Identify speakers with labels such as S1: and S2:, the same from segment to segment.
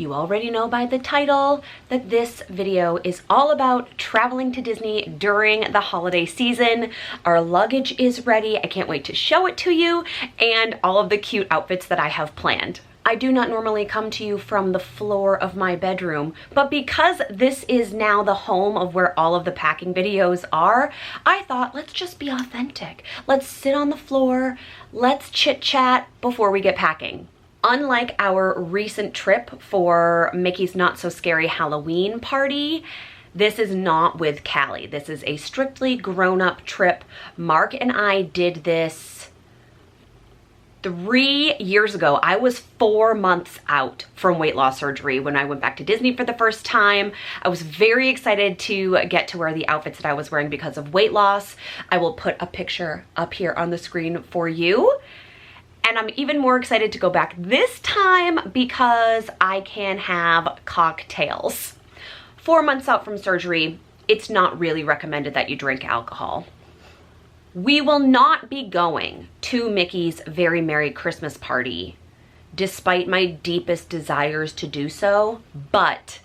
S1: You already know by the title that this video is all about traveling to Disney during the holiday season. Our luggage is ready. I can't wait to show it to you, and all of the cute outfits that I have planned. I do not normally come to you from the floor of my bedroom, but because this is now the home of where all of the packing videos are, I thought let's just be authentic. Let's sit on the floor, let's chit chat before we get packing. Unlike our recent trip for Mickey's Not So Scary Halloween party, this is not with Callie. This is a strictly grown-up trip. Mark and I did this 3 years ago. I was 4 months out from weight loss surgery when I went back to Disney for the first time. I was very excited to get to wear the outfits that I was wearing because of weight loss. I will put a picture up here on the screen for you. And I'm even more excited to go back this time because I can have cocktails. 4 months out from surgery, it's not really recommended that you drink alcohol. We will not be going to Mickey's Very Merry Christmas Party, despite my deepest desires to do so, but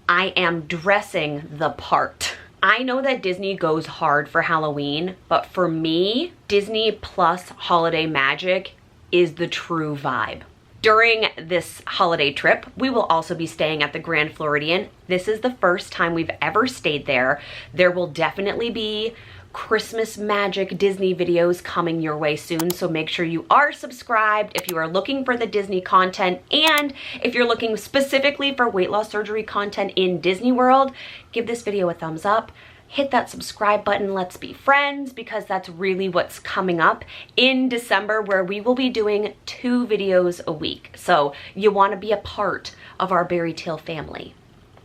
S1: I am dressing the part. I know that Disney goes hard for Halloween, but for me, Disney plus holiday magic is the true vibe. During this holiday trip, we will also be staying at the Grand Floridian. This is the first time we've ever stayed there. There will definitely be Christmas magic Disney videos coming your way soon, so make sure you are subscribed if you are looking for the Disney content, and if you're looking specifically for weight loss surgery content in Disney World, give this video a thumbs up. Hit that subscribe button, let's be friends, because that's really what's coming up in December, where we will be doing 2 videos a week. So you want to be a part of our Berry Tail family.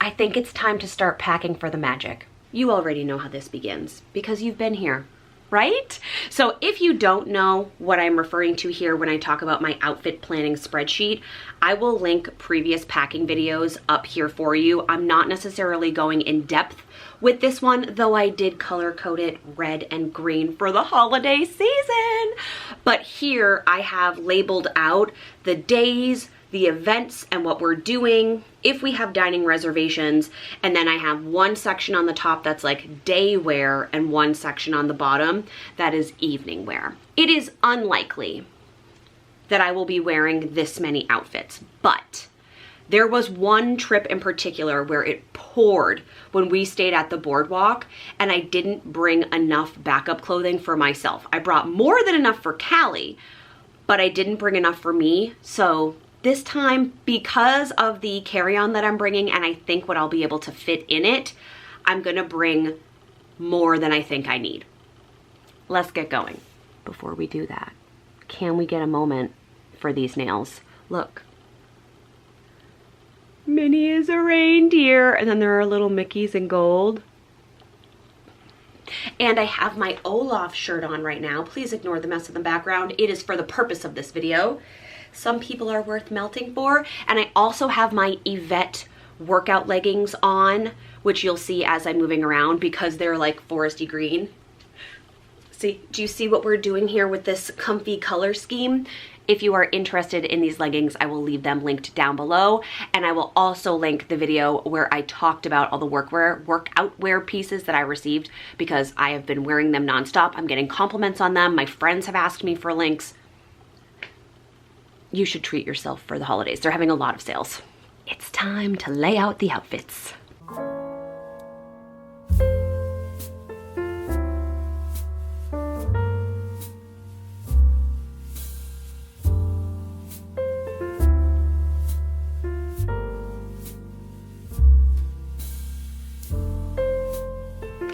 S1: I think it's time to start packing for the magic. You already know how this begins because you've been here, right? So if you don't know what I'm referring to here when I talk about my outfit planning spreadsheet, I will link previous packing videos up here for you. I'm not necessarily going in depth with this one, though I did color code it red and green for the holiday season. But here I have labeled out the days, the events, and what we're doing if we have dining reservations. And then I have one section on the top that's like day wear and one section on the bottom that is evening wear. It is unlikely that I will be wearing this many outfits, but there was one trip in particular where it poured when we stayed at the boardwalk and I didn't bring enough backup clothing for myself. I brought more than enough for Callie, but I didn't bring enough for me. So this time, because of the carry-on that I'm bringing and I think what I'll be able to fit in it, I'm gonna bring more than I think I need. Let's get going. Before we do that, can we get a moment for these nails? Look. Minnie is a reindeer, and then there are little Mickeys in gold. And I have my Olaf shirt on right now. Please ignore the mess in the background. It is for the purpose of this video. Some people are worth melting for. And I also have my Yvette workout leggings on, which you'll see as I'm moving around because they're like foresty green. See, do you see what we're doing here with this comfy color scheme? If you are interested in these leggings, I will leave them linked down below. And I will also link the video where I talked about all the workout wear pieces that I received because I have been wearing them nonstop. I'm getting compliments on them. My friends have asked me for links. You should treat yourself for the holidays. They're having a lot of sales. It's time to lay out the outfits.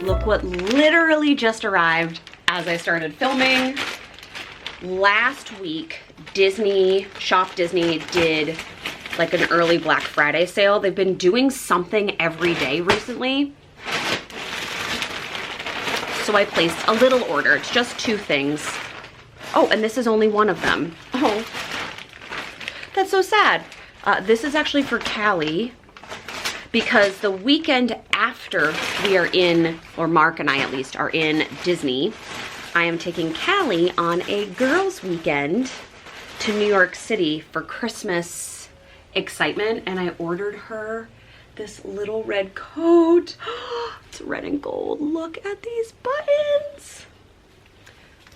S1: Look what literally just arrived as I started filming. Last week, Shop Disney did like an early Black Friday sale. They've been doing something every day recently. So I placed a little order. It's just 2 things. Oh, and this is only one of them. Oh, that's so sad. This is actually for Callie, because the weekend after we are in, or Mark and I at least, are in Disney, I am taking Callie on a girls' weekend to New York City for Christmas excitement and I ordered her this little red coat. It's red and gold. Look at these buttons.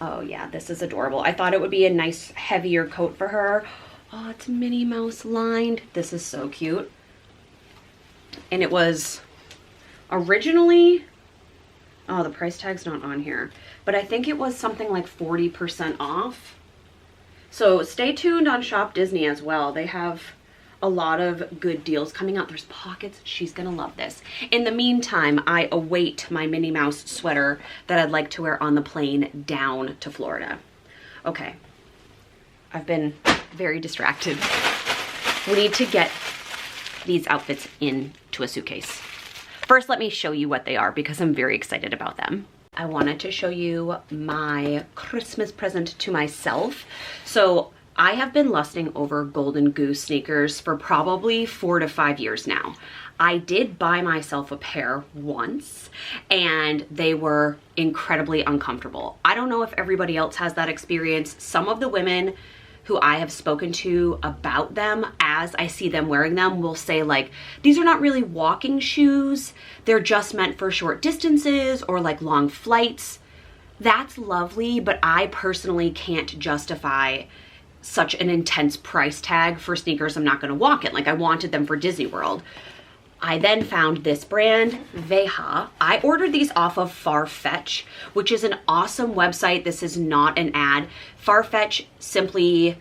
S1: Oh yeah, this is adorable. I thought it would be a nice heavier coat for her. Oh, it's Minnie Mouse lined. This is so cute. And it was originally, oh, the price tag's not on here, but I think it was something like 40% off. So stay tuned on Shop Disney as well. They have a lot of good deals coming out. There's pockets. She's gonna love this. In the meantime, I await my Minnie Mouse sweater that I'd like to wear on the plane down to Florida. Okay, I've been very distracted. We need to get these outfits into a suitcase. First, let me show you what they are because I'm very excited about them. I wanted to show you my Christmas present to myself. So I have been lusting over Golden Goose sneakers for probably 4 to 5 years now. I did buy myself a pair once and they were incredibly uncomfortable. I don't know if everybody else has that experience. Some of the women who I have spoken to about them as I see them wearing them will say like, these are not really walking shoes. They're just meant for short distances or like long flights. That's lovely, but I personally can't justify such an intense price tag for sneakers I'm not gonna walk in. Like I wanted them for Disney World. I then found this brand, Veja. I ordered these off of Farfetch, which is an awesome website. This is not an ad. Farfetch simply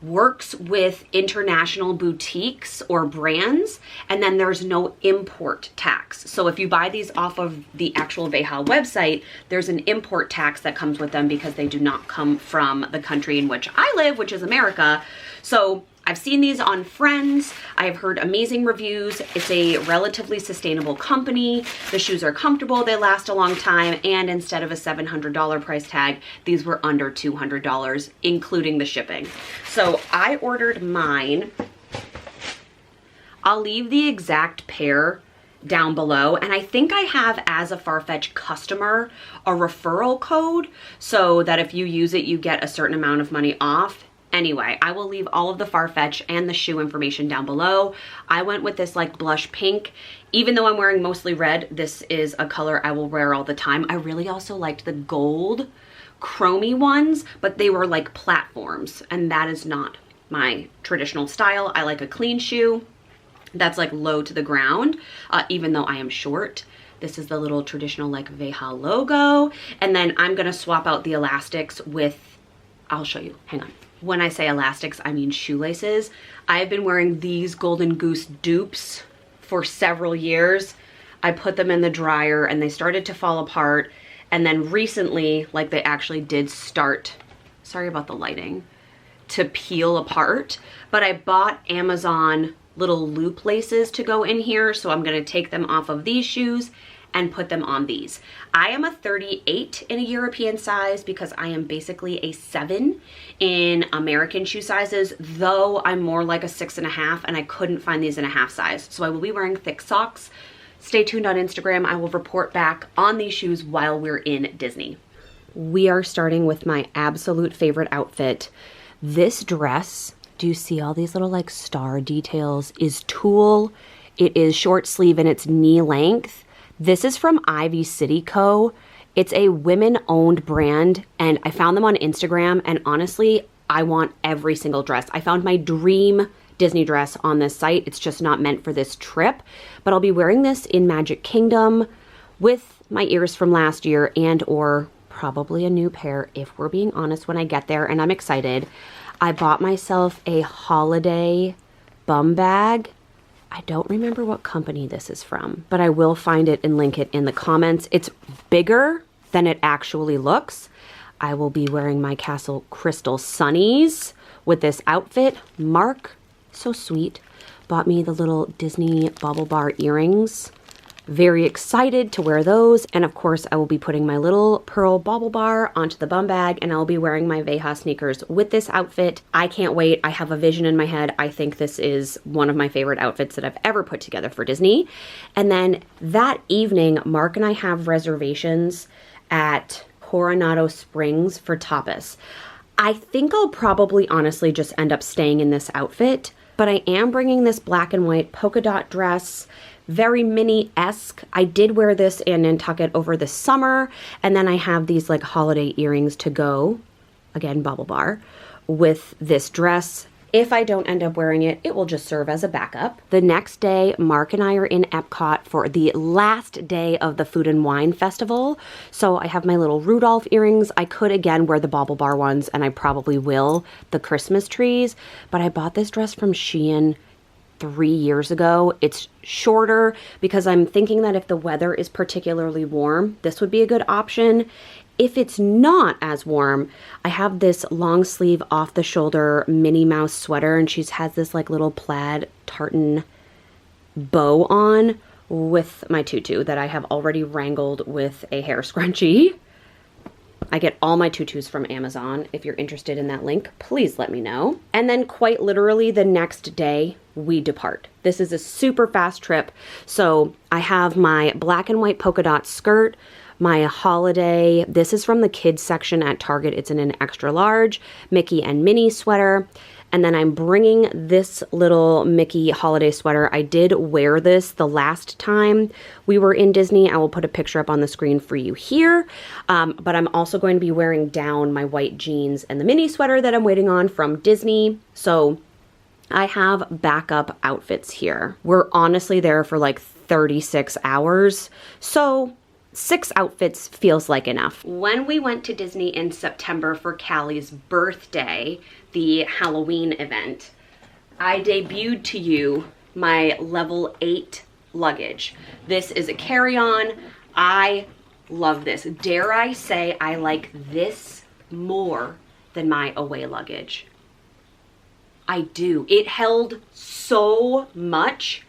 S1: works with international boutiques or brands, and then there's no import tax. So if you buy these off of the actual Veja website, there's an import tax that comes with them because they do not come from the country in which I live, which is America. So I've seen these on Friends. I've heard amazing reviews. It's a relatively sustainable company. The shoes are comfortable, they last a long time, and instead of a $700 price tag, these were under $200, including the shipping. So I ordered mine. I'll leave the exact pair down below, and I think I have, as a Farfetch customer, a referral code so that if you use it, you get a certain amount of money off. Anyway, I will leave all of the Farfetch and the shoe information down below. I went with this like blush pink. Even though I'm wearing mostly red, this is a color I will wear all the time. I really also liked the gold chromy ones, but they were like platforms, and that is not my traditional style. I like a clean shoe that's like low to the ground, even though I am short. This is the little traditional like Veja logo. And then I'm gonna swap out the elastics with, I'll show you, hang on. When I say elastics, I mean shoelaces. I've been wearing these Golden Goose dupes for several years. I put them in the dryer and they started to fall apart. And then recently, like they actually did start, sorry about the lighting, to peel apart. But I bought Amazon little loop laces to go in here. So I'm gonna take them off of these shoes and put them on these. I am a 38 in a European size because I am basically a 7 in American shoe sizes, though I'm more like a 6.5 and I couldn't find these in a half size. So I will be wearing thick socks. Stay tuned on Instagram. I will report back on these shoes while we're in Disney. We are starting with my absolute favorite outfit. This dress, do you see all these little like star details, is tulle. It is short sleeve and it's knee length. This is from Ivy City Co. It's a women-owned brand, and I found them on Instagram, and honestly, I want every single dress. I found my dream Disney dress on this site. It's just not meant for this trip, but I'll be wearing this in Magic Kingdom with my ears from last year and or probably a new pair, if we're being honest, when I get there, and I'm excited. I bought myself a holiday bum bag. I don't remember what company this is from, but I will find it and link it in the comments. It's bigger than it actually looks. I will be wearing my Castle Crystal Sunnies with this outfit. Mark, so sweet, bought me the little Disney bauble bar earrings. Very excited to wear those. And of course, I will be putting my little pearl bauble bar onto the bum bag, and I'll be wearing my Veja sneakers with this outfit. I can't wait. I have a vision in my head. I think this is one of my favorite outfits that I've ever put together for Disney. And then that evening, Mark and I have reservations at Coronado Springs for tapas. I think I'll probably honestly just end up staying in this outfit but I am bringing this black and white polka dot dress, very Minnie-esque. I did wear this in Nantucket over the summer, and then I have these like holiday earrings to go, again, bubble bar, with this dress. If I don't end up wearing it, it will just serve as a backup. The next day, Mark and I are in Epcot for the last day of the Food and Wine Festival. So I have my little Rudolph earrings. I could, again, wear the bauble bar ones, and I probably will, the Christmas trees. But I bought this dress from Shein 3 years ago. It's shorter because I'm thinking that if the weather is particularly warm, this would be a good option. If it's not as warm, I have this long sleeve off the shoulder Minnie Mouse sweater, and she has this like little plaid tartan bow on with my tutu that I have already wrangled with a hair scrunchie. I get all my tutus from Amazon. If you're interested in that link, please let me know. And then quite literally the next day, we depart. This is a super fast trip. So I have my black and white polka dot skirt, my holiday, this is from the kids section at Target. It's in an extra large Mickey and Minnie sweater. And then I'm bringing this little Mickey holiday sweater. I did wear this the last time we were in Disney. I will put a picture up on the screen for you here. But I'm also going to be wearing down my white jeans and the Minnie sweater that I'm waiting on from Disney. So I have backup outfits here. We're honestly there for like 36 hours. So 6 outfits feels like enough. When we went to Disney in September for Callie's birthday, the Halloween event, I debuted to you my level 8 luggage. This is a carry-on. I love this. Dare I say I like this more than my away luggage. I do. It held so much.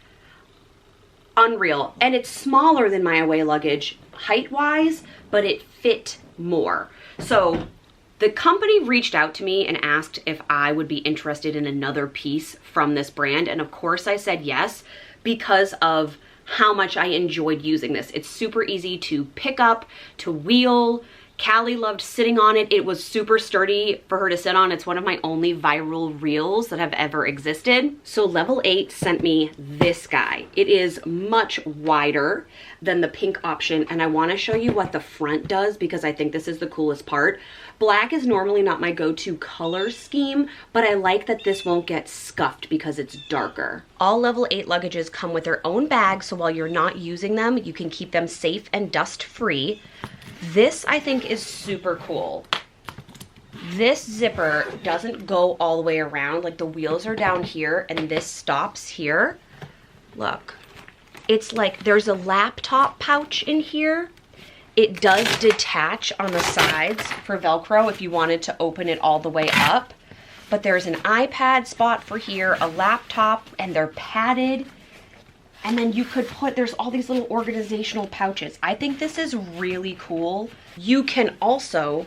S1: Unreal. And it's smaller than my away luggage height-wise, but it fit more. So the company reached out to me and asked if I would be interested in another piece from this brand. And of course I said yes, because of how much I enjoyed using this. It's super easy to pick up, to wheel. Callie loved sitting on it. It was super sturdy for her to sit on. It's one of my only viral reels that have ever existed. So level 8 sent me this guy. It is much wider than the pink option, and I want to show you what the front does because I think this is the coolest part. Black is normally not my go-to color scheme, but I like that this won't get scuffed because it's darker. All level 8 luggages come with their own bag, so while you're not using them, you can keep them safe and dust-free. This, I think, is super cool. This zipper doesn't go all the way around. Like, the wheels are down here, and this stops here. Look. It's like there's a laptop pouch in here. It does detach on the sides for Velcro if you wanted to open it all the way up. But there's an iPad spot for here, a laptop, and they're padded. And then you could put, there's all these little organizational pouches. I think this is really cool. You can also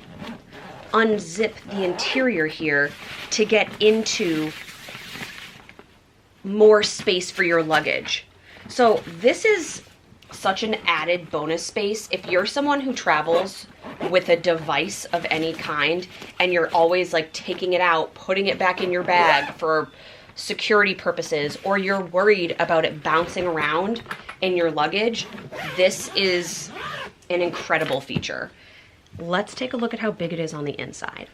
S1: unzip the interior here to get into more space for your luggage. So this is such an added bonus space. If you're someone who travels with a device of any kind and you're always like taking it out, putting it back in your bag for security purposes, or you're worried about it bouncing around in your luggage, this is an incredible feature. Let's take a look at how big it is on the inside.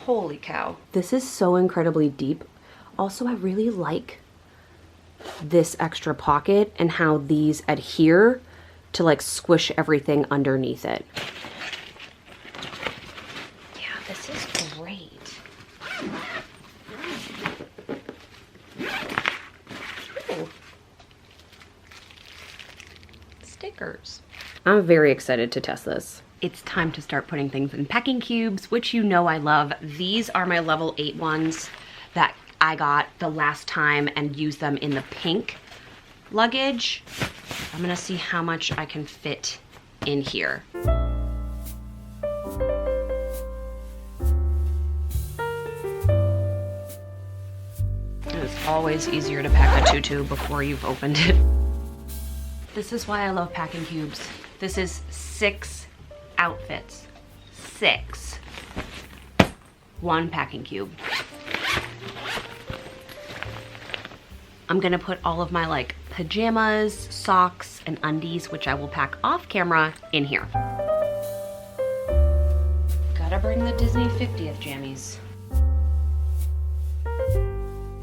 S1: Holy cow. This is so incredibly deep. Also, I really like this extra pocket and how these adhere to like squish everything underneath it. Yeah, this is great. Ooh. Stickers. I'm very excited to test this. It's time to start putting things in packing cubes, which you know I love. These are my level 8 ones that I got the last time and used them in the pink luggage. I'm gonna see how much I can fit in here. It's always easier to pack a tutu before you've opened it. This is why I love packing cubes. This is 6 outfits. 6. 1 packing cube. I'm gonna put all of my like pajamas, socks, and undies, which I will pack off camera, in here. Gotta bring the Disney 50th jammies.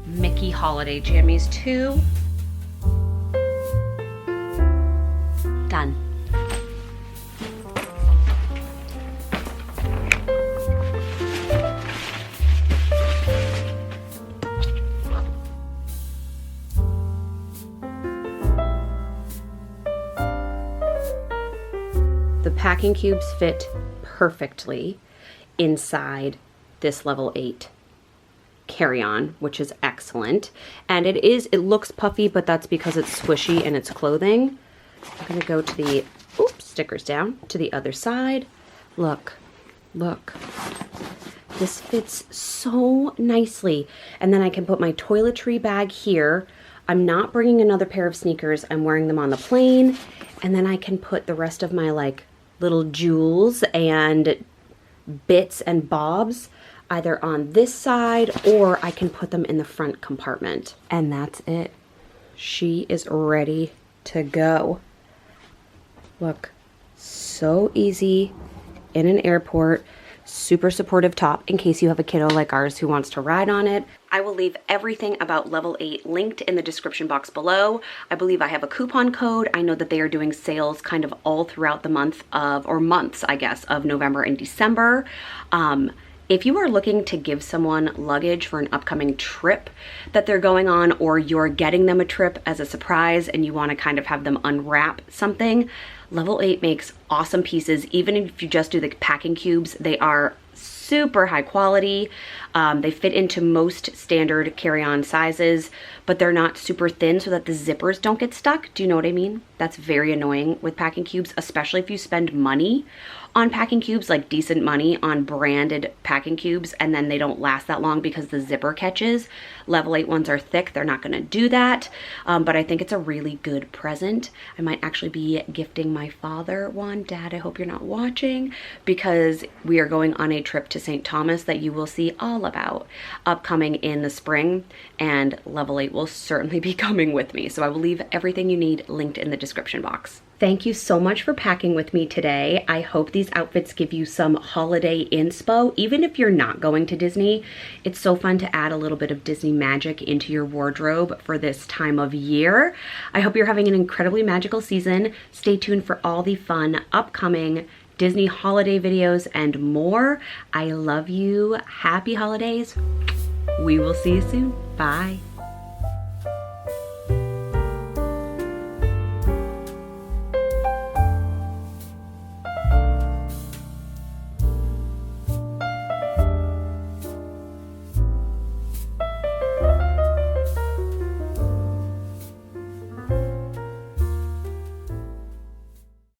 S1: Mickey holiday jammies too. Done. The packing cubes fit perfectly inside this level 8 carry-on, which is excellent. And it looks puffy, but that's because it's squishy and it's clothing. I'm gonna go to the, oops, stickers down, to the other side. Look, look. This fits so nicely. And then I can put my toiletry bag here. I'm not bringing another pair of sneakers. I'm wearing them on the plane. And then I can put the rest of my like little jewels and bits and bobs either on this side, or I can put them in the front compartment. And that's it. She is ready to go. Look, so easy in an airport. Super supportive top in case you have a kiddo like ours who wants to ride on it. I will leave everything about level 8 linked in the description box below. I believe I have a coupon code. I know that they are doing sales kind of all throughout the month of, or months, I guess, of November and December. If you are looking to give someone luggage for an upcoming trip that they're going on, or you're getting them a trip as a surprise and you want to kind of have them unwrap something, level 8 makes awesome pieces. Even if you just do the packing cubes, they are super high quality. They fit into most standard carry-on sizes, but they're not super thin so that the zippers don't get stuck. Do you know what I mean? That's very annoying with packing cubes, especially if you spend money on packing cubes, like decent money on branded packing cubes, and then they don't last that long because the zipper catches. Level 8 ones are thick. They're not going to do that, but I think it's a really good present. I might actually be gifting my father one. Dad, I hope you're not watching, because we are going on a trip to St. Thomas that you will see all about upcoming in the spring, and level 8 will certainly be coming with me. So I will leave everything you need linked in the description box. Thank you so much for packing with me today. I hope these outfits give you some holiday inspo. Even if you're not going to Disney, it's so fun to add a little bit of Disney magic into your wardrobe for this time of year. I hope you're having an incredibly magical season. Stay tuned for all the fun upcoming Disney holiday videos and more. I love you. Happy holidays. We will see you soon. Bye.